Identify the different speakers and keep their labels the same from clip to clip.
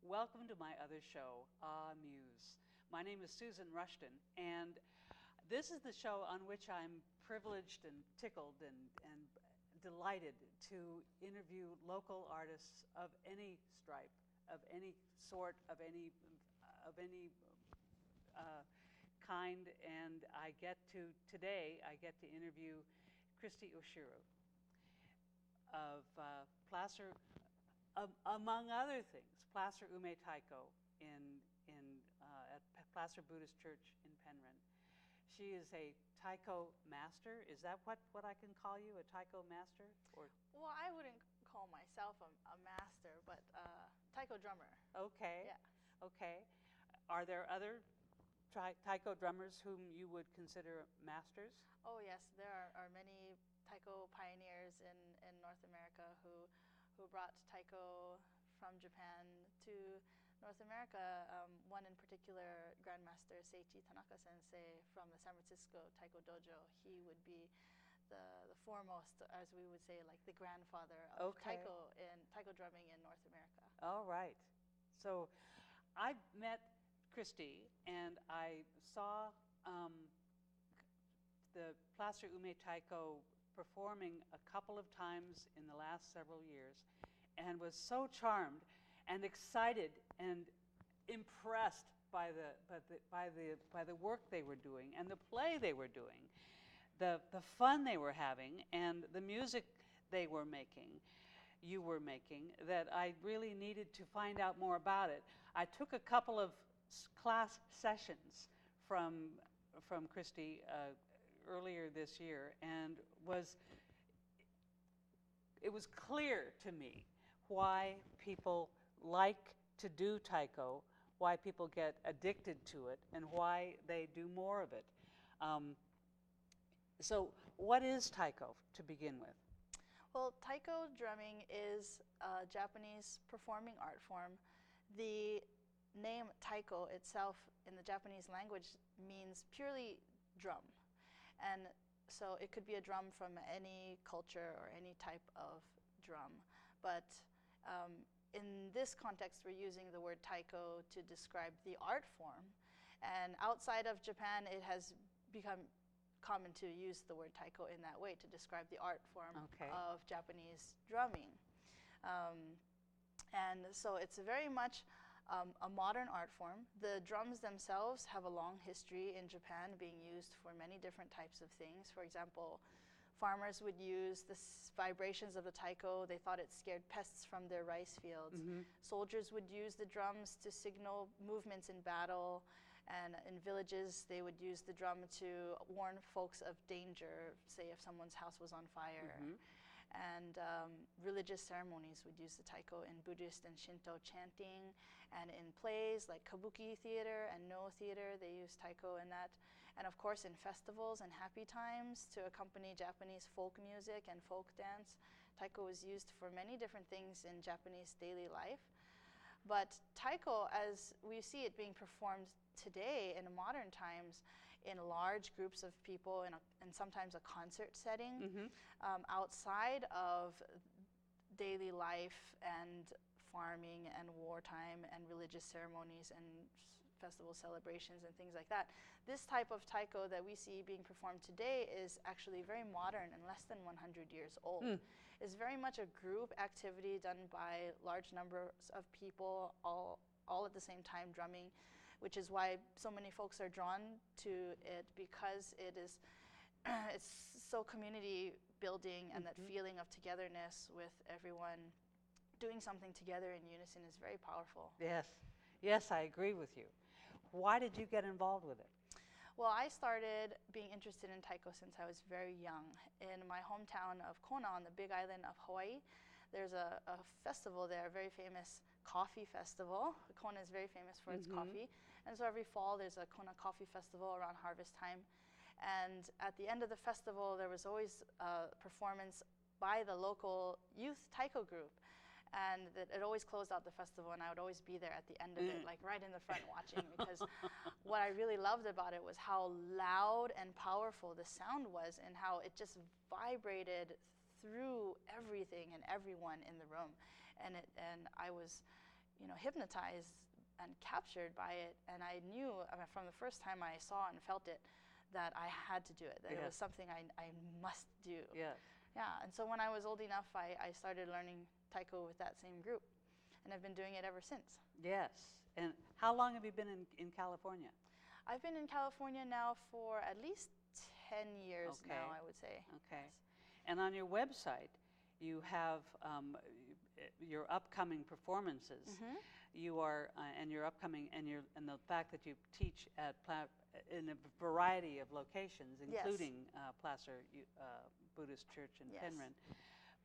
Speaker 1: Welcome to my other show, Muse. My name is Susan Rushton, and this is the show on which I'm privileged and tickled and delighted to interview local artists of any stripe, of any sort, of any kind. And today I get to interview Kristy Oshiro of Placer, among other things, Placer Ume Taiko at Placer Buddhist Church in Penryn. She is a taiko master. Is that what I can call you, a taiko master? Or
Speaker 2: well, I wouldn't call myself a master, but taiko drummer.
Speaker 1: Okay.
Speaker 2: Yeah.
Speaker 1: Okay. Are there other taiko drummers whom you would consider masters?
Speaker 2: Oh yes, there are many taiko pioneers in North America who brought taiko from Japan to North America. One in particular, Grandmaster Seiichi Tanaka Sensei from the San Francisco Taiko Dojo. He would be the foremost, as we would say, like the grandfather of taiko drumming in North America.
Speaker 1: All right. So I met Kristy and I saw the Placer Ume Taiko performing a couple of times in the last several years, and was so charmed and excited and impressed by the work they were doing and the play they were doing, the fun they were having, and the music you were making, that I really needed to find out more about it. I took a couple of class sessions from Kristy earlier this year, and it was clear to me why people like to do taiko, why people get addicted to it, and why they do more of it. So what is taiko to begin with?
Speaker 2: Well, taiko drumming is a Japanese performing art form. The name taiko itself in the Japanese language means purely drum. And so it could be a drum from any culture or any type of drum. But in this context, we're using the word taiko to describe the art form. And outside of Japan, it has become common to use the word taiko in that way to describe the art form of Japanese drumming. And so it's very much a modern art form. The drums themselves have a long history in Japan, being used for many different types of things. For example, farmers would use the vibrations of the taiko. They thought it scared pests from their rice fields. Mm-hmm. Soldiers would use the drums to signal movements in battle. And in villages, they would use the drum to warn folks of danger, say if someone's house was on fire. Mm-hmm. And religious ceremonies would use the taiko in Buddhist and Shinto chanting, and in plays like kabuki theater and no theater, they use taiko in that. And of course in festivals and happy times to accompany Japanese folk music and folk dance, taiko was used for many different things in Japanese daily life. But taiko, as we see it being performed today in modern times in large groups of people in sometimes a concert setting, mm-hmm. Outside of daily life and farming and wartime and religious ceremonies and festival celebrations and things like that. This type of taiko that we see being performed today is actually very modern and less than 100 years old. It's very much a group activity done by large numbers of people all at the same time drumming, which is why so many folks are drawn to it, because it's so community building, and mm-hmm. that feeling of togetherness with everyone doing something together in unison is very powerful.
Speaker 1: Yes, I agree with you. Why did you get involved with it?
Speaker 2: Well, I started being interested in taiko since I was very young. In my hometown of Kona on the Big Island of Hawaii, there's a festival there, a very famous coffee festival. Kona is very famous for its mm-hmm. coffee. And so every fall there's a Kona Coffee Festival around harvest time. And at the end of the festival, there was always a performance by the local youth taiko group. And that it always closed out the festival, and I would always be there at the end of it, like right in the front watching, because what I really loved about it was how loud and powerful the sound was, and how it just vibrated through everything and everyone in the room. And I was hypnotized and captured by it. And I knew from the first time I saw and felt it that I had to do it, that it was something I must do.
Speaker 1: Yes.
Speaker 2: Yeah, and so when I was old enough, I started learning taiko with that same group. And I've been doing it ever since.
Speaker 1: Yes. And how long have you been in California?
Speaker 2: I've been in California now for at least 10 years now, I would say.
Speaker 1: Okay.
Speaker 2: Yes.
Speaker 1: And on your website, you have your upcoming performances.
Speaker 2: Mm-hmm.
Speaker 1: You are, and your upcoming, and the fact that you teach at in a variety of locations, including Placer Buddhist Church in Penryn.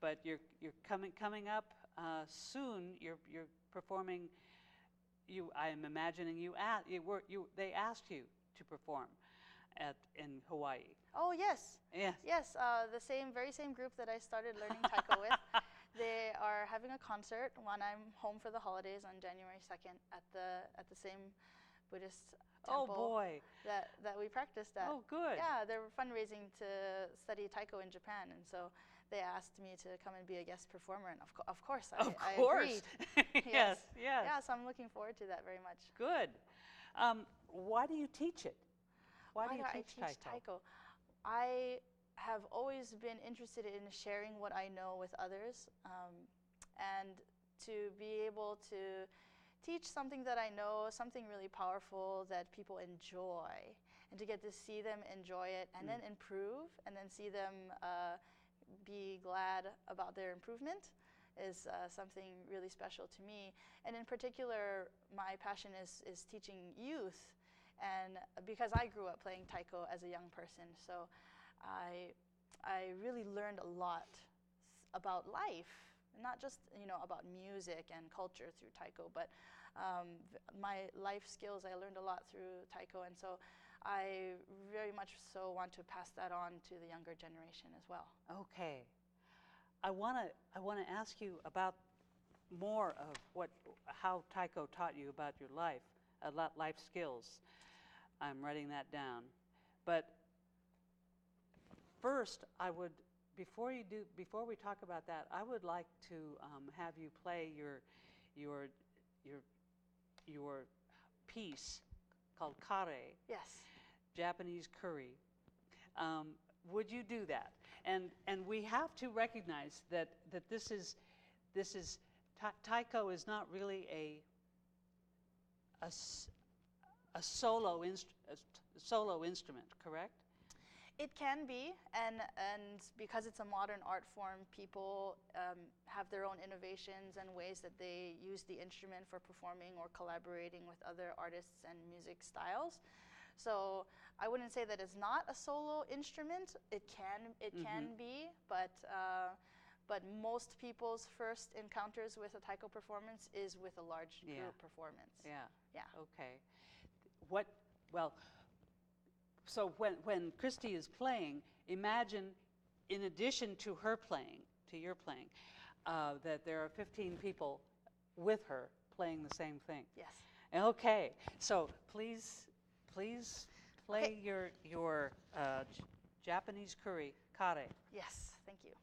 Speaker 1: But you're coming up soon. You're performing. I am imagining they asked you to perform in Hawaii.
Speaker 2: Oh yes.
Speaker 1: Yes.
Speaker 2: Yes. The very same group that I started learning taiko with. They are having a concert when I'm home for the holidays on January 2nd at the same Buddhist temple.
Speaker 1: Oh boy.
Speaker 2: That we practiced at.
Speaker 1: Oh good.
Speaker 2: Yeah, they were fundraising to study taiko in Japan, and so they asked me to come and be a guest performer, and of course I agreed.
Speaker 1: Yes. Yes.
Speaker 2: Yeah, so I'm looking forward to that very much.
Speaker 1: Good. Why do you teach it? Why do you teach taiko?
Speaker 2: I have always been interested in sharing what I know with others, and to be able to teach something that I know, something really powerful that people enjoy, and to get to see them enjoy it and then improve, and then see them be glad about their improvement is something really special to me. And in particular, my passion is teaching youth, and because I grew up playing taiko as a young person, so I really learned a lot about life, not just about music and culture through taiko, but my life skills I learned a lot through taiko, and so I very much so want to pass that on to the younger generation as well.
Speaker 1: Okay, I want to ask you about more of how taiko taught you about your life skills. I'm writing that down, but first, before we talk about that, I would like to have you play your piece called kare.
Speaker 2: Yes.
Speaker 1: Japanese curry. Would you do that? And we have to recognize that this is taiko is not really a solo instrument, correct?
Speaker 2: It can be, and because it's a modern art form, people have their own innovations and ways that they use the instrument for performing or collaborating with other artists and music styles. So I wouldn't say that it's not a solo instrument. It can be, but most people's first encounters with a taiko performance is with a large group performance.
Speaker 1: Yeah.
Speaker 2: Yeah.
Speaker 1: Okay. So when Kristy is playing, imagine, in addition to her playing, to your playing, that there are 15 people with her playing the same thing.
Speaker 2: Yes.
Speaker 1: Okay. So please play your Japanese curry, kare.
Speaker 2: Yes. Thank you.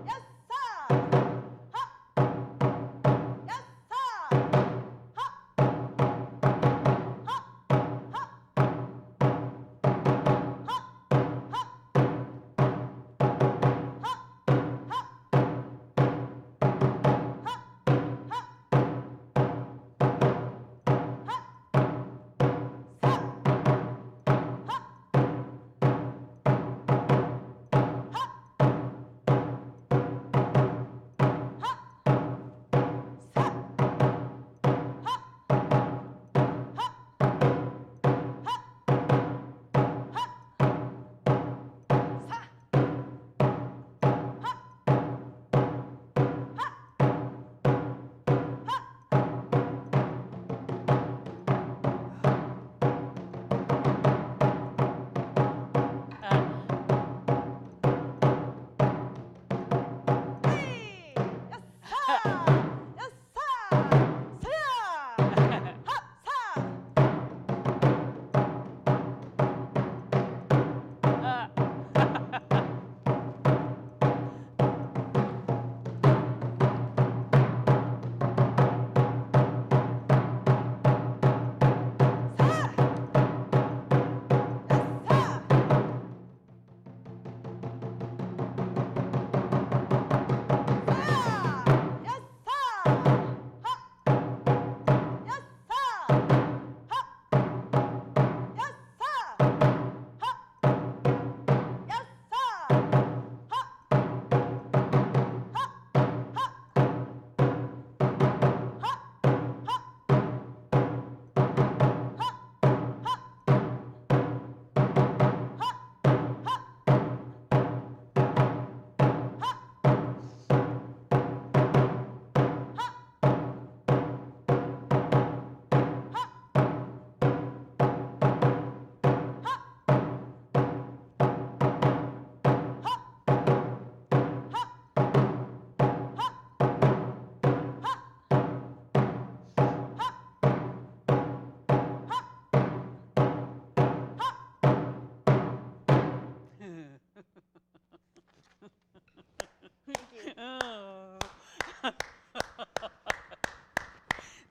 Speaker 2: Yes, sir.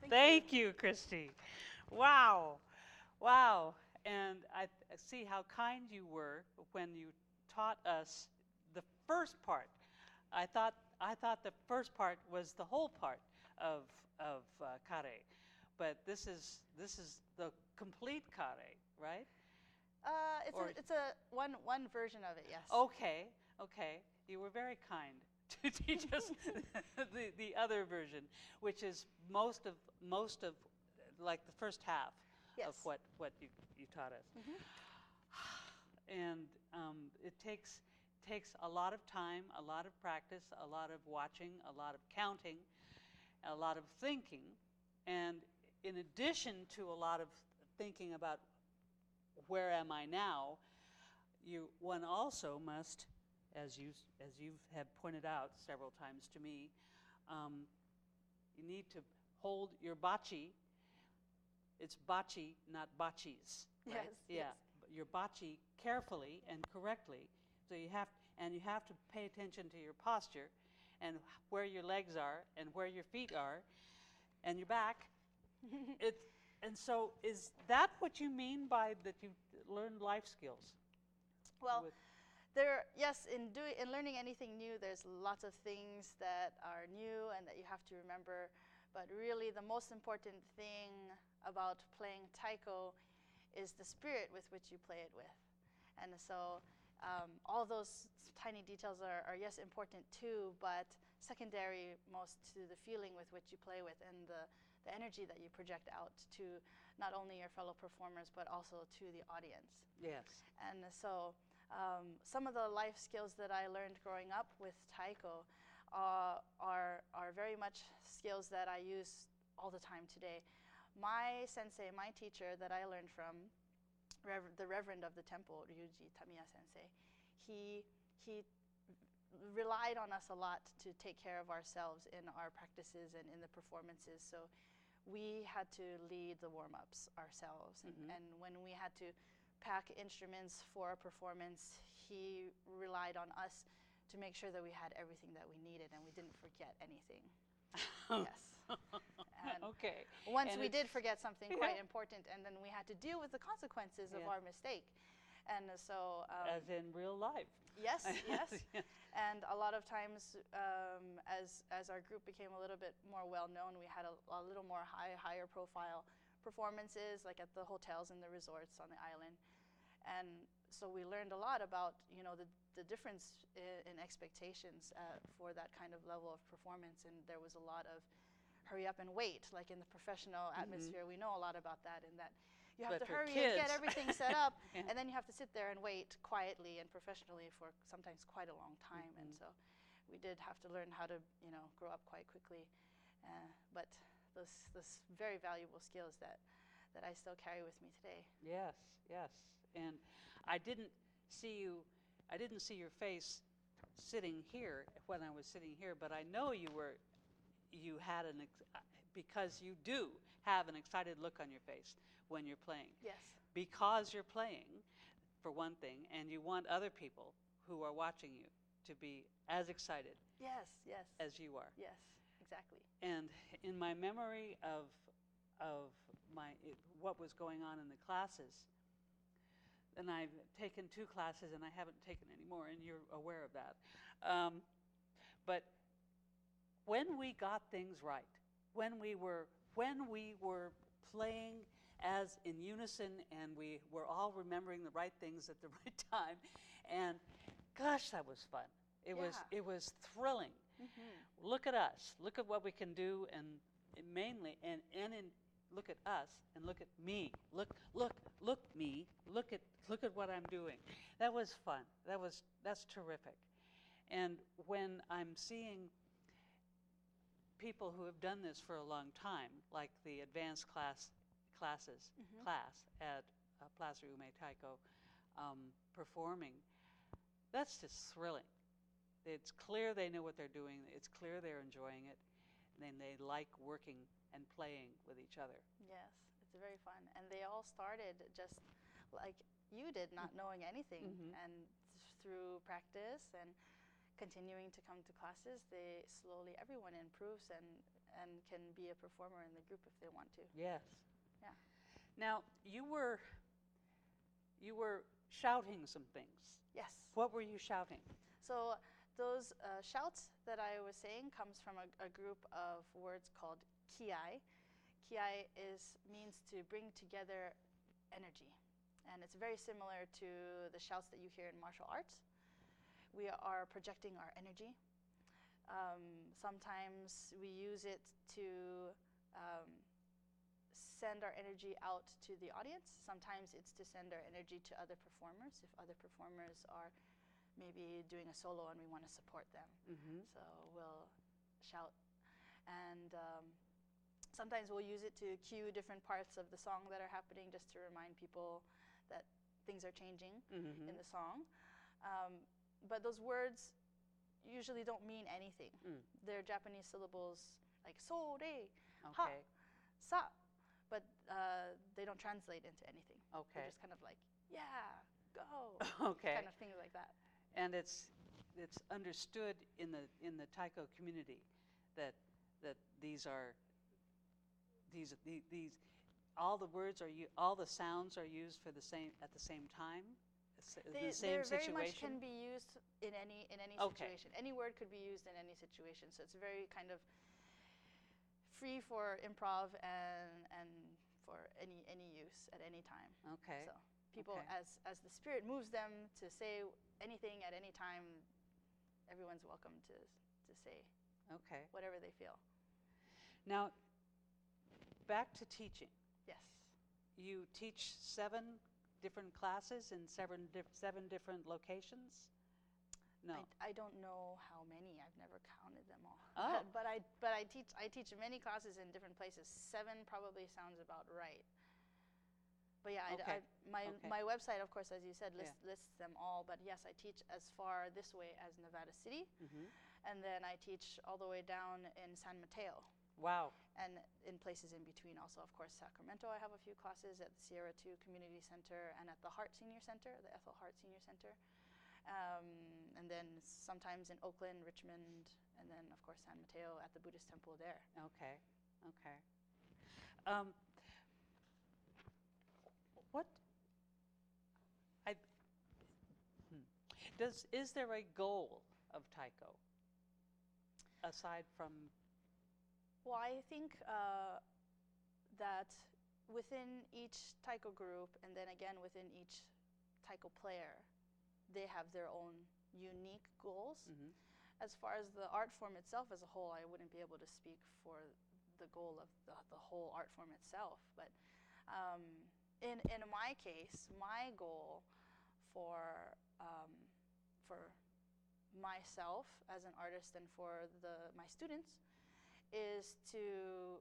Speaker 1: Thank you, Kristy. Wow. Wow. And I see how kind you were when you taught us the first part. I thought the first part was the whole part of kare, but this is the complete kare, right? Or-
Speaker 2: It's a one version of it, yes.
Speaker 1: Okay, okay. You were very kind to teach us the other version, which is most of like the first half
Speaker 2: Yes.
Speaker 1: of what you taught us. And it takes a lot of time, a lot of practice, a lot of watching, a lot of counting, a lot of thinking, and in addition to a lot of thinking about where am I now, one also must, as you have pointed out several times to me, you need to hold your bachi. It's bachi, not bachis. Right?
Speaker 2: Yes.
Speaker 1: Yeah,
Speaker 2: Yes.
Speaker 1: your bachi carefully and correctly. So you have to pay attention to your posture, and where your legs are, and where your feet are, and your back. And so is that what you mean by that you learned life skills?
Speaker 2: Well,
Speaker 1: With-
Speaker 2: yes, in learning anything new, there's lots of things that are new and that you have to remember. But really, the most important thing about playing taiko is the spirit with which you play it with. And so all those tiny details are yes, important too, but secondary most to the feeling with which you play with and the energy that you project out to not only your fellow performers, but also to the audience.
Speaker 1: Yes.
Speaker 2: And so some of the life skills that I learned growing up with taiko are very much skills that I use all the time today. My sensei, my teacher that I learned from, the reverend of the temple, Ryuji Tamiya sensei, he relied on us a lot to take care of ourselves in our practices and in the performances. So we had to lead the warm-ups ourselves. And when we had to pack instruments for a performance, he relied on us to make sure that we had everything that we needed and we didn't forget anything. Yes. And
Speaker 1: Okay.
Speaker 2: once
Speaker 1: And
Speaker 2: we did
Speaker 1: it's-
Speaker 2: forget something quite important, and then we had to deal with the consequences of
Speaker 1: Yeah.
Speaker 2: our mistake. And so
Speaker 1: As in real life.
Speaker 2: yes, yes.
Speaker 1: Yeah.
Speaker 2: And a lot of times, as our group became a little bit more well known, we had a little more higher profile performances, like at the hotels and the resorts on the island. And so we learned a lot about the difference in expectations for that kind of level of performance. And there was a lot of hurry up and wait, like in the professional atmosphere. We know a lot about that, in that you have
Speaker 1: But
Speaker 2: to
Speaker 1: for
Speaker 2: hurry and get
Speaker 1: kids-
Speaker 2: everything set up,
Speaker 1: Yeah.
Speaker 2: and then you have to sit there and wait quietly and professionally for sometimes quite a long time. And so we did have to learn how to grow up quite quickly. But those very valuable skills that I still carry with me today.
Speaker 1: Yes, yes. And I didn't see your face sitting here when I was sitting here, but I know you had because you do have an excited look on your face when you're playing.
Speaker 2: Yes.
Speaker 1: Because you're playing, for one thing, and you want other people who are watching you to be as excited
Speaker 2: Yes, yes.
Speaker 1: as you are.
Speaker 2: Yes, exactly.
Speaker 1: And in my memory of what was going on in the classes, and I've taken 2 classes and I haven't taken any more, and you're aware of that. But when we got things right, when we were playing as in unison, and we were all remembering the right things at the right time, and gosh, that was fun. It was thrilling. Look at us. Look at what we can do, and mainly look at us and look at me. Look me. Look at what I'm doing. That was fun. That's terrific. And when I'm seeing people who have done this for a long time, like the advanced class at Plaza Ume Taiko performing, that's just thrilling. It's clear they know what they're doing. It's clear they're enjoying it. And they like working and playing with each other.
Speaker 2: Yes, it's very fun. And they all started just like you did, not knowing anything. And through practice and continuing to come to classes, everyone improves and can be a performer in the group if they want to.
Speaker 1: Yes.
Speaker 2: Yeah.
Speaker 1: Now, you were shouting some things.
Speaker 2: Yes.
Speaker 1: What were you shouting?
Speaker 2: So those shouts that I was saying comes from a group of words called kiai. Kiai means to bring together energy. And it's very similar to the shouts that you hear in martial arts. We are projecting our energy. Sometimes we use it to send our energy out to the audience. Sometimes it's to send our energy to other performers, if other performers are maybe doing a solo and we want to support them. So we'll shout. And sometimes we'll use it to cue different parts of the song that are happening, just to remind people that things are changing in the song. But those words usually don't mean anything. They're Japanese syllables like so, re, ha, sa, but they don't translate into anything. They're just kind of like, yeah, go, kind of things like that.
Speaker 1: And it's understood in the taiko community that these all the words all the sounds are used at the same time. The same
Speaker 2: very
Speaker 1: situation?
Speaker 2: much can be used in any situation. Any word could be used in any situation. So it's very kind of free for improv and for any use at any time.
Speaker 1: Okay.
Speaker 2: So people, as the spirit moves them to say anything at any time, everyone's welcome to say whatever they feel.
Speaker 1: Now, back to teaching.
Speaker 2: Yes.
Speaker 1: You teach 7 different classes in 7 different locations? No.
Speaker 2: I don't know how many. I've never counted them all.
Speaker 1: Oh.
Speaker 2: But I teach many classes in different places. 7 probably sounds about right. But yeah, my website, of course, as you said, lists them all. But yes, I teach as far this way as Nevada City, and then I teach all the way down in San Mateo.
Speaker 1: Wow.
Speaker 2: And in places in between also, of course, Sacramento, I have a few classes at the Sierra 2 Community Center and at the Hart Senior Center, the Ethel Hart Senior Center. And then sometimes in Oakland, Richmond, and then, of course, San Mateo at the Buddhist temple there.
Speaker 1: Okay. Is there a goal of taiko aside from?
Speaker 2: Well, I think that within each taiko group, and then again within each taiko player, they have their own unique goals. As far as the art form itself as a whole, I wouldn't be able to speak for the goal of the whole art form itself. But in my case, my goal for myself as an artist and for my students is to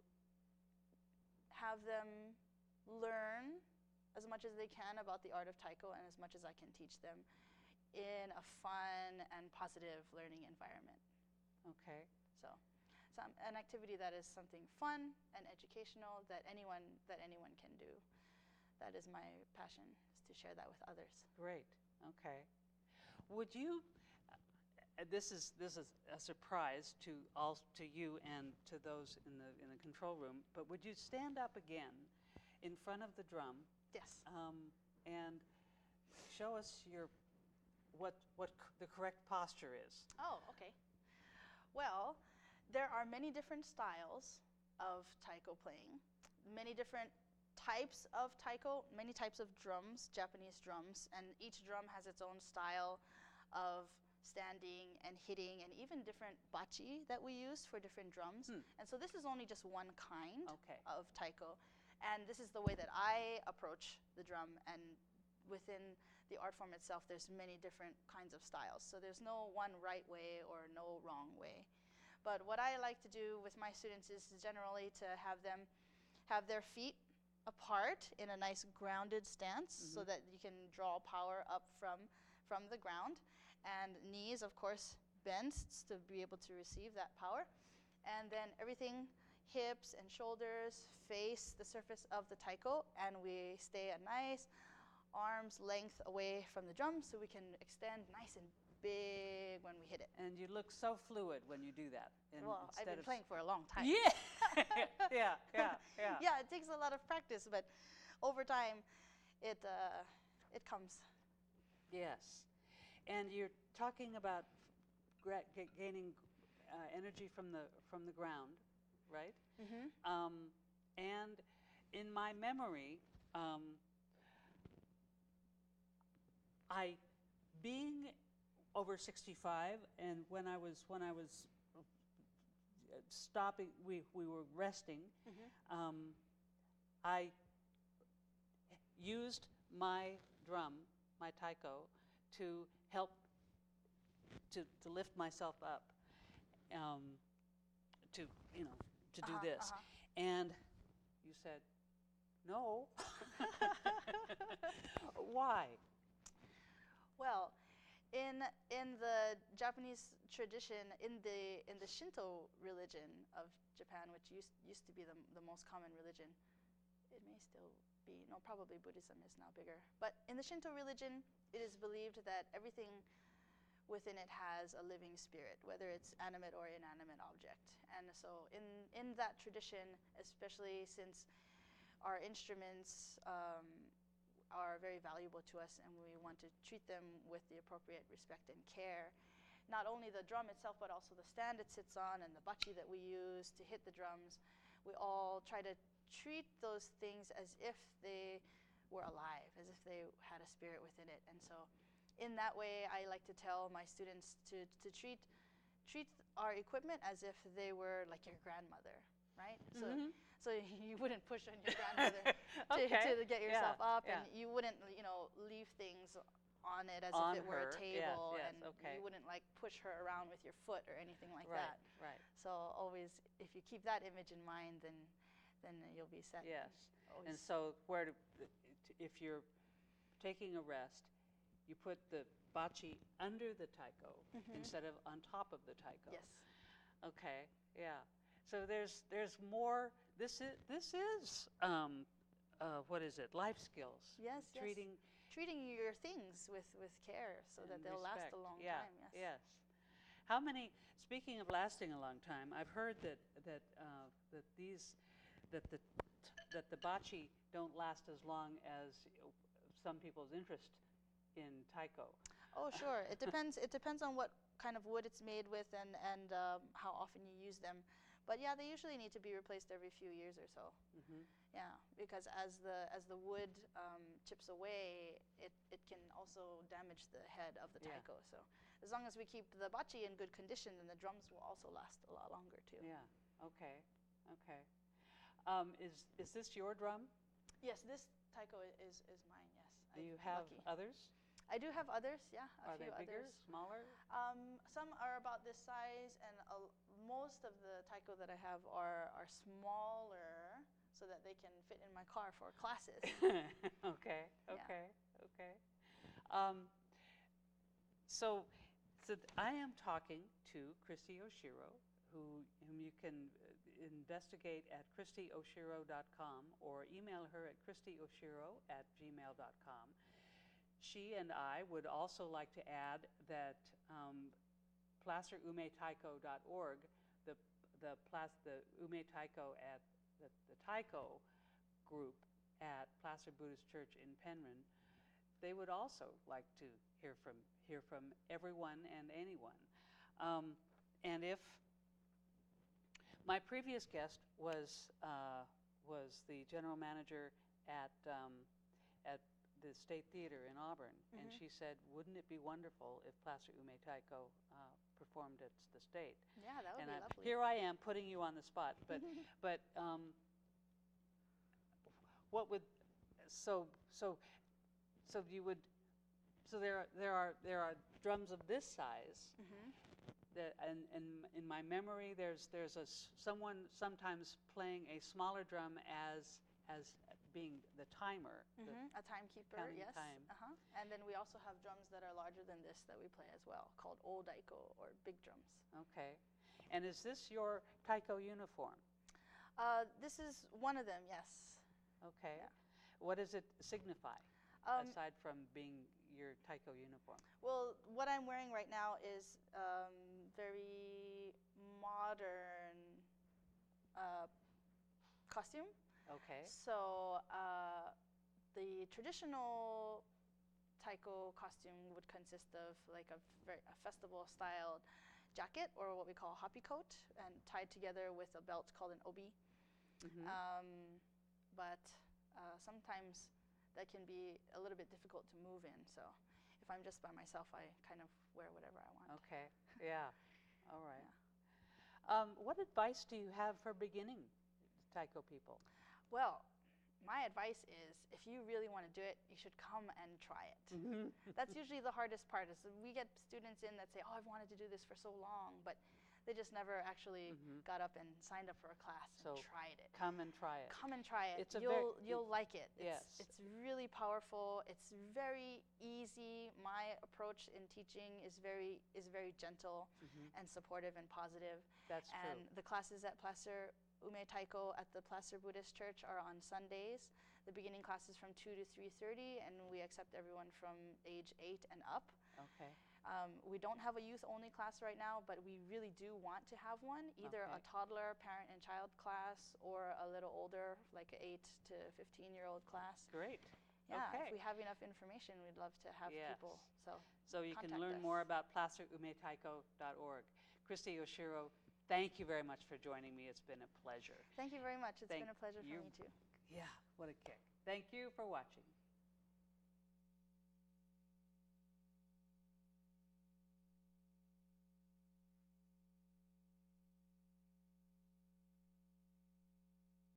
Speaker 2: have them learn as much as they can about the art of taiko and as much as I can teach them in a fun and positive learning environment.
Speaker 1: Okay.
Speaker 2: So an activity that is something fun and educational that anyone can do. That is my passion, is to share that with others.
Speaker 1: Great. Okay. Would you? This is a surprise to you and to those in the control room. But would you stand up again in front of the drum?
Speaker 2: Yes.
Speaker 1: And show us what the correct posture is.
Speaker 2: Oh, okay. Well, there are many different styles of taiko playing, many different types of taiko, many types of drums, Japanese drums, and each drum has its own style of standing and hitting, and even different bachi that we use for different drums. And so this is only just one kind of taiko. And this is the way that I approach the drum, and within the art form itself, there's many different kinds of styles. So there's no one right way or no wrong way. But what I like to do with my students is generally to have them have their feet apart in a nice grounded stance, so that you can draw power up from the ground. And knees, of course, bent to be able to receive that power. And then everything, hips and shoulders, face the surface of the taiko, and we stay a nice arm's length away from the drum so we can extend nice and big when we hit it.
Speaker 1: And you look so fluid when you do that. And
Speaker 2: Well, I've
Speaker 1: instead
Speaker 2: been
Speaker 1: of
Speaker 2: playing for a long time.
Speaker 1: Yeah, yeah, yeah, yeah.
Speaker 2: Yeah, it takes a lot of practice, but over time, it comes.
Speaker 1: Yes, and you're talking about gaining energy from the ground, right?
Speaker 2: Mm-hmm.
Speaker 1: And in my memory, being over 65, and when I was stopping, we were resting.
Speaker 2: Mm-hmm.
Speaker 1: I used my drum, my taiko, to help to lift myself up, to do this. And you said, no. Why?
Speaker 2: Well, in the Japanese tradition, in the Shinto religion of Japan, which used to be the most common religion, it may still be, no, probably Buddhism is now bigger. But in the Shinto religion, it is believed that everything within it has a living spirit, whether it's animate or inanimate object. And so in that tradition, especially since our instruments are very valuable to us and we want to treat them with the appropriate respect and care, not only the drum itself, but also the stand it sits on and the bachi that we use to hit the drums, we all try to treat those things as if they were alive, as if they had a spirit within it. And so in that way, I like to tell my students to treat our equipment as if they were like your grandmother, right?
Speaker 1: Mm-hmm.
Speaker 2: So you wouldn't push on your grandmother
Speaker 1: Okay.
Speaker 2: to get yourself up,
Speaker 1: yeah.
Speaker 2: and you wouldn't, leave things on it as
Speaker 1: On
Speaker 2: if it were a
Speaker 1: her,
Speaker 2: table,
Speaker 1: yes,
Speaker 2: and
Speaker 1: okay.
Speaker 2: you wouldn't like push her around with your foot or anything like
Speaker 1: Right,
Speaker 2: that.
Speaker 1: right.
Speaker 2: So always, if you keep that image in mind, then you'll be set.
Speaker 1: Yes.
Speaker 2: Always.
Speaker 1: And so if you're taking a rest, you put the bachi under the taiko instead of on top of the taiko.
Speaker 2: Yes.
Speaker 1: Okay. Yeah. So there's more. This is what is it? Life skills.
Speaker 2: Yes.
Speaker 1: Treating
Speaker 2: your things with care so that they'll last a long time. Yes.
Speaker 1: Yes. How many? Speaking of lasting a long time, I've heard that the bachi don't last as long as some people's interest in taiko.
Speaker 2: Oh, sure. It depends. It depends on what kind of wood it's made with and how often you use them. But yeah, they usually need to be replaced every few years or so.
Speaker 1: Mm-hmm.
Speaker 2: Yeah, because as the wood chips away, it can also damage the head of the taiko. So as long as we keep the bachi in good condition, then the drums will also last a lot longer too.
Speaker 1: Yeah. Okay. Okay. Is this your drum?
Speaker 2: Yes, this taiko is mine. Yes.
Speaker 1: Do you have others?
Speaker 2: I do have others. Yeah,
Speaker 1: Are they bigger, smaller?
Speaker 2: Some are about this size, and most of the taiko that I have are smaller, so that they can fit in my car for classes.
Speaker 1: Okay. So I am talking to Kristy Oshiro, whom you can investigate at KristyOshiro.com or email her at KristyOshiro@gmail.com. She and I would also like to add that placerumeitaiko.org, the Ume Taiko at the Taiko group at Placer Buddhist Church in Penryn, they would also like to hear from everyone and anyone. And if my previous guest was the general manager at the State Theater in Auburn, and she said, "Wouldn't it be wonderful if Placer Ume Taiko performed at the State?"
Speaker 2: Yeah, that would be lovely.
Speaker 1: Here I am putting you on the spot, but what would there are drums of this size. And in my memory, there's someone sometimes playing a smaller drum as being the timer.
Speaker 2: A timekeeper, yes.
Speaker 1: Time.
Speaker 2: And then we also have drums that are larger than this that we play as well, called odaiko, or big drums.
Speaker 1: Okay. And is this your taiko uniform?
Speaker 2: This is one of them, yes.
Speaker 1: Okay.
Speaker 2: Yeah.
Speaker 1: What does it signify, aside from being your taiko uniform?
Speaker 2: Well, what I'm wearing right now is very modern costume.
Speaker 1: Okay.
Speaker 2: So the traditional taiko costume would consist of like a festival-styled jacket, or what we call a hoppy coat, and tied together with a belt called an obi. But sometimes that can be a little bit difficult to move in. So if I'm just by myself, I kind of wear whatever I want.
Speaker 1: Okay. Yeah. All right. What advice do you have for beginning taiko people?
Speaker 2: Well, my advice is, if you really want to do it, you should come and try it. That's usually the hardest part. Is we get students in that say, "Oh, I've wanted to do this for so long," but they just never actually got up and signed up for a class and tried it.
Speaker 1: Come and try it.
Speaker 2: Come and try it.
Speaker 1: It's
Speaker 2: you'll like it.
Speaker 1: Yes.
Speaker 2: It's really powerful. It's very easy. My approach in teaching is very gentle and supportive and positive.
Speaker 1: That's true.
Speaker 2: And the classes at Placer Ume Taiko at the Placer Buddhist Church are on Sundays. The beginning class is from 2 to 3:30, and we accept everyone from age 8 and up.
Speaker 1: Okay.
Speaker 2: We don't have a youth-only class right now, but we really do want to have one, either a toddler, parent and child class, or a little older, like an 8 to 15-year-old class.
Speaker 1: Great.
Speaker 2: Yeah,
Speaker 1: okay.
Speaker 2: if we have enough information, we'd love to have people.
Speaker 1: So you can learn
Speaker 2: us.
Speaker 1: more about placerumetaiko.org. Kristy Oshiro, thank you very much for joining me. It's been a pleasure.
Speaker 2: Thank you very much. It's been a pleasure for me too.
Speaker 1: Yeah, what a kick. Thank you for watching.